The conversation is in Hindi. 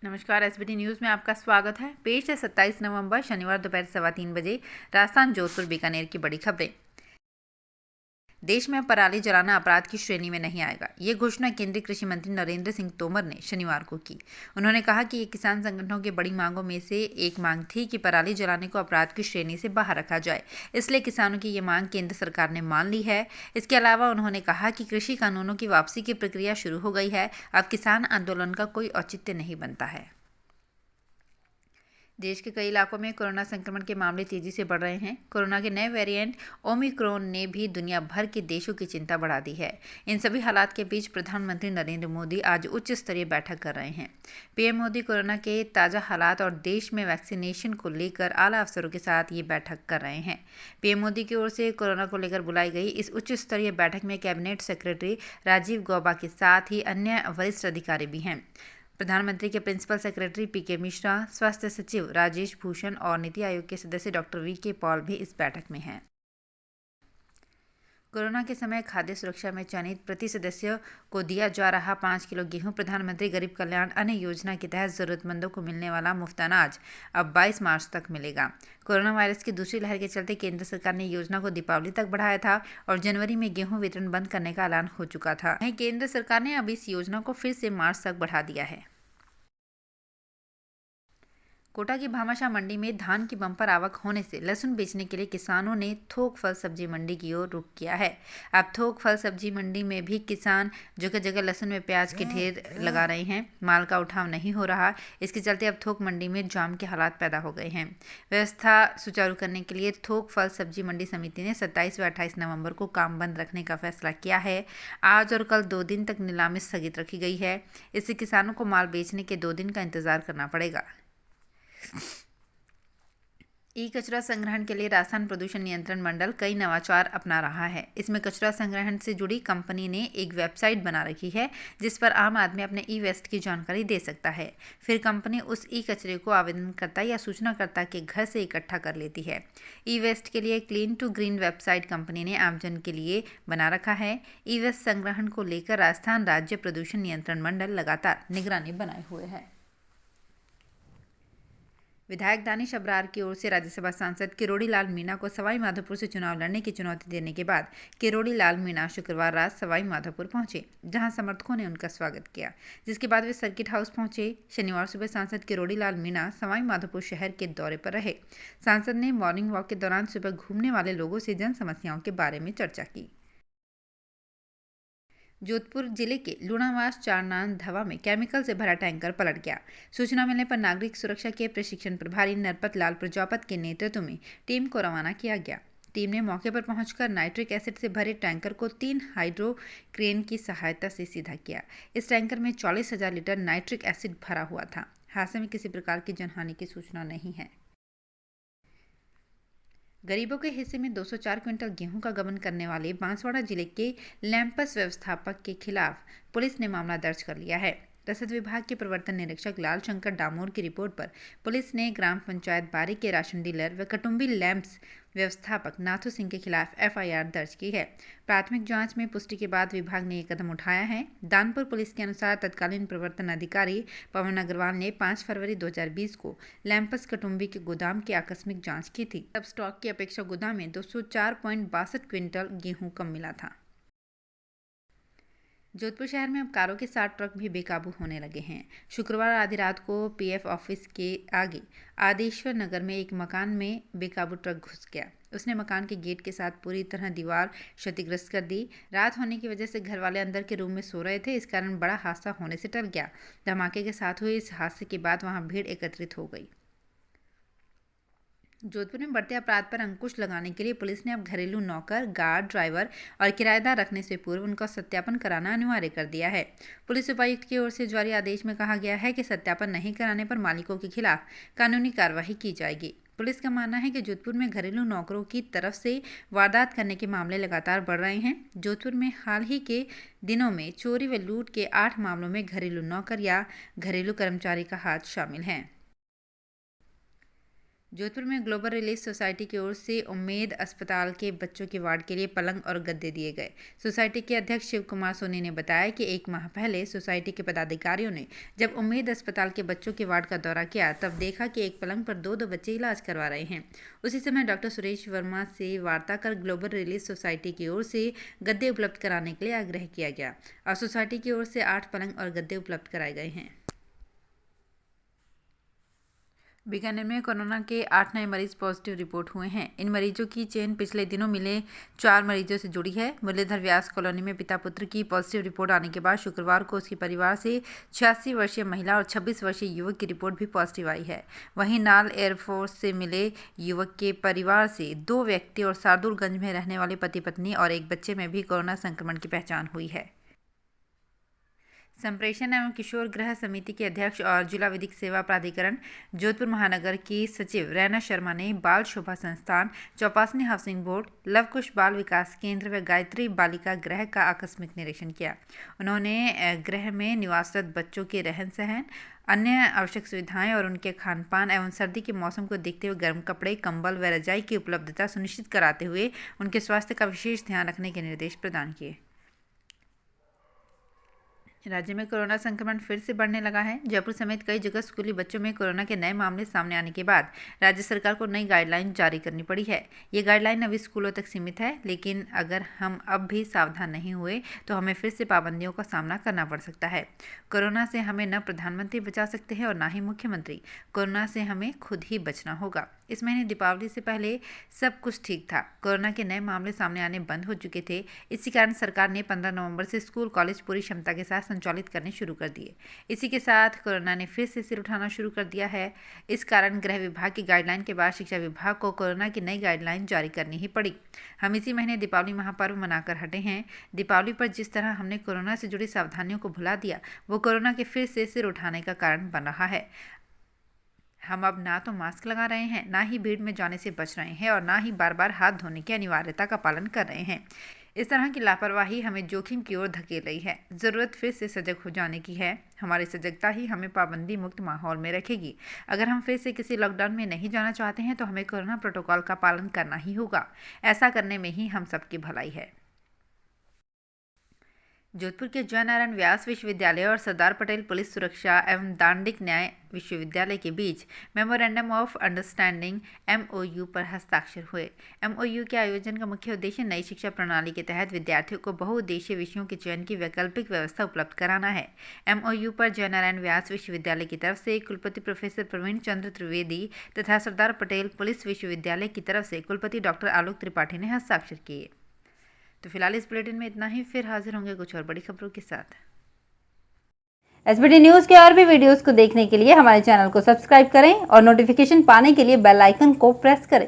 नमस्कार। एसबीटी न्यूज़ में आपका स्वागत है। पेश है 27 नवंबर शनिवार दोपहर 3:15 बजे राजस्थान, जोधपुर, बीकानेर की बड़ी खबरें। देश में अब पराली जलाना अपराध की श्रेणी में नहीं आएगा। ये घोषणा केंद्रीय कृषि मंत्री नरेंद्र सिंह तोमर ने शनिवार को की। उन्होंने कहा कि ये किसान संगठनों की बड़ी मांगों में से एक मांग थी कि पराली जलाने को अपराध की श्रेणी से बाहर रखा जाए, इसलिए किसानों की ये मांग केंद्र सरकार ने मान ली है। इसके अलावा उन्होंने कहा कि कृषि कानूनों की वापसी की प्रक्रिया शुरू हो गई है। अब किसान आंदोलन का कोई औचित्य नहीं बनता है। देश के कई इलाकों में कोरोना संक्रमण के मामले तेजी से बढ़ रहे हैं। कोरोना के नए वेरिएंट ओमिक्रॉन ने भी दुनिया भर के देशों की चिंता बढ़ा दी है। इन सभी हालात के बीच प्रधानमंत्री नरेंद्र मोदी आज उच्च स्तरीय बैठक कर रहे हैं। पीएम मोदी कोरोना के ताज़ा हालात और देश में वैक्सीनेशन को लेकर आला अफसरों के साथ ये बैठक कर रहे हैं। पीएम मोदी की ओर से कोरोना को लेकर बुलाई गई इस उच्च स्तरीय बैठक में कैबिनेट सेक्रेटरी राजीव गौबा के साथ ही अन्य वरिष्ठ अधिकारी भी हैं। प्रधानमंत्री के प्रिंसिपल सेक्रेटरी पीके मिश्रा, स्वास्थ्य सचिव राजेश भूषण और नीति आयोग के सदस्य डॉक्टर वीके पॉल भी इस बैठक में हैं। कोरोना के समय खाद्य सुरक्षा में चयनित प्रति सदस्य को दिया जा रहा 5 किलो गेहूं प्रधानमंत्री गरीब कल्याण अन्न योजना के तहत जरूरतमंदों को मिलने वाला मुफ्त अनाज अब 22 मार्च तक मिलेगा। कोरोना वायरस की दूसरी लहर के चलते केंद्र सरकार ने योजना को दीपावली तक बढ़ाया था और जनवरी में गेहूं वितरण बंद करने का ऐलान हो चुका था। वहीं केंद्र सरकार ने अब इस योजना को फिर से मार्च तक बढ़ा दिया है। कोटा की भामाशाह मंडी में धान की बम्पर आवक होने से लहसुन बेचने के लिए किसानों ने थोक फल सब्जी मंडी की ओर रुख किया है। अब थोक फल सब्जी मंडी में भी किसान जगह जगह लहसुन में प्याज के ढेर लगा रहे हैं। माल का उठाव नहीं हो रहा। इसके चलते अब थोक मंडी में जाम के हालात पैदा हो गए हैं। व्यवस्था सुचारू करने के लिए थोक फल सब्जी मंडी समिति ने 27 व 28 नवंबर को काम बंद रखने का फैसला किया है। आज और कल 2 दिन तक नीलामी स्थगित रखी गई है। इससे किसानों को माल बेचने के 2 दिन का इंतजार करना पड़ेगा। ई कचरा संग्रहण के लिए राजस्थान प्रदूषण नियंत्रण मंडल कई नवाचार अपना रहा है। इसमें कचरा संग्रहण से जुड़ी कंपनी ने एक वेबसाइट बना रखी है जिस पर आम आदमी अपने ई वेस्ट की जानकारी दे सकता है। फिर कंपनी उस ई कचरे को आवेदनकर्ता या सूचनाकर्ता के घर से इकट्ठा कर लेती है। ई वेस्ट के लिए clean to green website company ने आमजन के लिए बना रखा है। ई वेस्ट संग्रहण को लेकर राजस्थान राज्य प्रदूषण नियंत्रण मंडल लगातार निगरानी बनाए हुए है। विधायक दानिश अबरार की ओर से राज्यसभा सांसद किरोड़ी लाल मीणा को सवाई माधोपुर से चुनाव लड़ने की चुनौती देने के बाद किरोड़ी लाल मीणा शुक्रवार रात सवाई माधोपुर पहुंचे, जहां समर्थकों ने उनका स्वागत किया, जिसके बाद वे सर्किट हाउस पहुंचे। शनिवार सुबह सांसद किरोड़ी लाल मीणा सवाई माधोपुर शहर के दौरे पर रहे। सांसद ने मॉर्निंग वॉक के दौरान सुबह घूमने वाले लोगों से जन समस्याओं के बारे में चर्चा की। जोधपुर जिले के लूणावास चारनान धवा में केमिकल से भरा टैंकर पलट गया। सूचना मिलने पर नागरिक सुरक्षा के प्रशिक्षण प्रभारी नरपत लाल प्रजापत के नेतृत्व में टीम को रवाना किया गया। टीम ने मौके पर पहुंचकर नाइट्रिक एसिड से भरे टैंकर को 3 हाइड्रो क्रेन की सहायता से सीधा किया। इस टैंकर में 40,000 लीटर नाइट्रिक एसिड भरा हुआ था। हादसे में किसी प्रकार की जनहानि की सूचना नहीं है। गरीबों के हिस्से में 204 क्विंटल गेहूं का गबन करने वाले बांसवाड़ा जिले के लैंपस व्यवस्थापक के खिलाफ पुलिस ने मामला दर्ज कर लिया है। रसद विभाग के प्रवर्तन निरीक्षक लाल शंकर डामोर की रिपोर्ट पर पुलिस ने ग्राम पंचायत बारी के राशन डीलर व कटुम्बी लैंप्स व्यवस्थापक नाथू सिंह के खिलाफ एफआईआर दर्ज की है। प्राथमिक जांच में पुष्टि के बाद विभाग ने ये कदम उठाया है। दानपुर पुलिस के अनुसार तत्कालीन प्रवर्तन अधिकारी पवन अग्रवाल ने 5 फरवरी 2020 को लैंपस कटुम्बी के गोदाम की आकस्मिक जांच की थी। तब स्टॉक की अपेक्षा गोदाम में 204.62 क्विंटल गेहूं कम मिला था। जोधपुर शहर में अब कारों के 60 ट्रक भी बेकाबू होने लगे हैं। शुक्रवार आधी रात को पीएफ ऑफिस के आगे आदेश्वर नगर में एक मकान में बेकाबू ट्रक घुस गया। उसने मकान के गेट के साथ पूरी तरह दीवार क्षतिग्रस्त कर दी। रात होने की वजह से घर वाले अंदर के रूम में सो रहे थे, इस कारण बड़ा हादसा होने से टल गया। धमाके के साथ हुए इस हादसे के बाद वहां भीड़ एकत्रित हो गई। जोधपुर में बढ़ते अपराध पर अंकुश लगाने के लिए पुलिस ने अब घरेलू नौकर, गार्ड, ड्राइवर और किराएदार रखने से पूर्व उनका सत्यापन कराना अनिवार्य कर दिया है। पुलिस उपायुक्त की ओर से जारी आदेश में कहा गया है कि सत्यापन नहीं कराने पर मालिकों के खिलाफ कानूनी कार्रवाई की जाएगी। पुलिस का मानना है कि जोधपुर में घरेलू नौकरों की तरफ से वारदात करने के मामले लगातार बढ़ रहे हैं। जोधपुर में हाल ही के दिनों में चोरी व लूट के 8 मामलों में घरेलू नौकर या घरेलू कर्मचारी का हाथ शामिल है। जोधपुर में ग्लोबल रिलीफ सोसाइटी की ओर से उम्मेद अस्पताल के बच्चों के वार्ड के लिए पलंग और गद्दे दिए गए। सोसाइटी के अध्यक्ष शिव कुमार सोनी ने बताया कि 1 माह पहले सोसाइटी के पदाधिकारियों ने जब उम्मेद अस्पताल के बच्चों के वार्ड का दौरा किया तब देखा कि एक पलंग पर दो बच्चे इलाज करवा रहे हैं। उसी समय डॉक्टर सुरेश वर्मा से वार्ता कर ग्लोबल रिलीफ सोसाइटी की ओर से गद्दे उपलब्ध कराने के लिए आग्रह किया गया और सोसाइटी की ओर से 8 पलंग और गद्दे उपलब्ध कराए गए हैं। बीकानेर में कोरोना के 8 नए मरीज पॉजिटिव रिपोर्ट हुए हैं। इन मरीजों की चेन पिछले दिनों मिले 4 मरीजों से जुड़ी है। मुरलीधर व्यास कॉलोनी में पिता पुत्र की पॉजिटिव रिपोर्ट आने के बाद शुक्रवार को उसके परिवार से 86 वर्षीय महिला और 26 वर्षीय युवक की रिपोर्ट भी पॉजिटिव आई है। वहीं नाल एयरफोर्स से मिले युवक के परिवार से 2 व्यक्ति और सादुलगंज में रहने वाले पति पत्नी और एक बच्चे में भी कोरोना संक्रमण की पहचान हुई है। संप्रेषण एवं किशोर गृह समिति के अध्यक्ष और जिला विधिक सेवा प्राधिकरण जोधपुर महानगर की सचिव रैना शर्मा ने बाल शोभा संस्थान, चौपासनी हाउसिंग बोर्ड, लवकुश बाल विकास केंद्र व गायत्री बालिका गृह का आकस्मिक निरीक्षण किया। उन्होंने गृह में निवासरत बच्चों के रहन सहन, अन्य आवश्यक सुविधाएं और उनके खान पान एवं सर्दी के मौसम को देखते हुए गर्म कपड़े, कंबल व रजाई की उपलब्धता सुनिश्चित कराते हुए उनके स्वास्थ्य का विशेष ध्यान रखने के निर्देश प्रदान किए। राज्य में कोरोना संक्रमण फिर से बढ़ने लगा है। जयपुर समेत कई जगह स्कूली बच्चों में कोरोना के नए मामले सामने आने के बाद राज्य सरकार को नई गाइडलाइन जारी करनी पड़ी है। ये गाइडलाइन अभी स्कूलों तक सीमित है, लेकिन अगर हम अब भी सावधान नहीं हुए तो हमें फिर से पाबंदियों का सामना करना पड़ सकता है। कोरोना से हमें न प्रधानमंत्री बचा सकते हैं और न ही मुख्यमंत्री। कोरोना से हमें खुद ही बचना होगा। इस महीने दीपावली से पहले सब कुछ ठीक था। कोरोना के नए मामले सामने आने बंद हो चुके थे। इसी कारण सरकार ने 15 नवंबर से स्कूल कॉलेज पूरी क्षमता के साथ संचालित करने शुरू कर दिए। इसी के साथ कोरोना ने फिर से सिर उठाना शुरू कर दिया है। इस कारण गृह विभाग की गाइडलाइन के बाद शिक्षा विभाग को कोरोना की नई गाइडलाइन जारी करनी ही पड़ी। हम इसी महीने दीपावली महापर्व मनाकर हटे हैं। दीपावली पर जिस तरह हमने कोरोना से जुड़ी सावधानियों को भुला दिया, वो कोरोना के फिर से सिर उठाने का कारण बन रहा है। हम अब ना तो मास्क लगा रहे हैं, ना ही भीड़ में जाने से बच रहे हैं और ना ही बार बार हाथ धोने की अनिवार्यता का पालन कर रहे हैं। इस तरह की लापरवाही हमें जोखिम की ओर धकेल रही है। ज़रूरत फिर से सजग हो जाने की है। हमारी सजगता ही हमें पाबंदी मुक्त माहौल में रखेगी। अगर हम फिर से किसी लॉकडाउन में नहीं जाना चाहते हैं तो हमें कोरोना प्रोटोकॉल का पालन करना ही होगा। ऐसा करने में ही हम सबकी भलाई है। जोधपुर के जयनारायण व्यास विश्वविद्यालय और सरदार पटेल पुलिस सुरक्षा एवं दांडिक न्याय विश्वविद्यालय के बीच मेमोरेंडम ऑफ अंडरस्टैंडिंग MOU पर हस्ताक्षर हुए। MOU के आयोजन का मुख्य उद्देश्य नई शिक्षा प्रणाली के तहत विद्यार्थियों को बहुउद्देशीय विषयों के चयन की वैकल्पिक व्यवस्था उपलब्ध कराना है। MOU पर जयनारायण व्यास विश्वविद्यालय की तरफ से कुलपति प्रोफेसर प्रवीण चंद्र त्रिवेदी तथा सरदार पटेल पुलिस विश्वविद्यालय की तरफ से कुलपति डॉक्टर आलोक त्रिपाठी ने हस्ताक्षर किए। तो फिलहाल इस बुलेटिन में इतना ही। फिर हाजिर होंगे कुछ और बड़ी खबरों के साथ। SBT न्यूज के और भी वीडियोस को देखने के लिए हमारे चैनल को सब्सक्राइब करें और नोटिफिकेशन पाने के लिए बेल आइकन को प्रेस करें।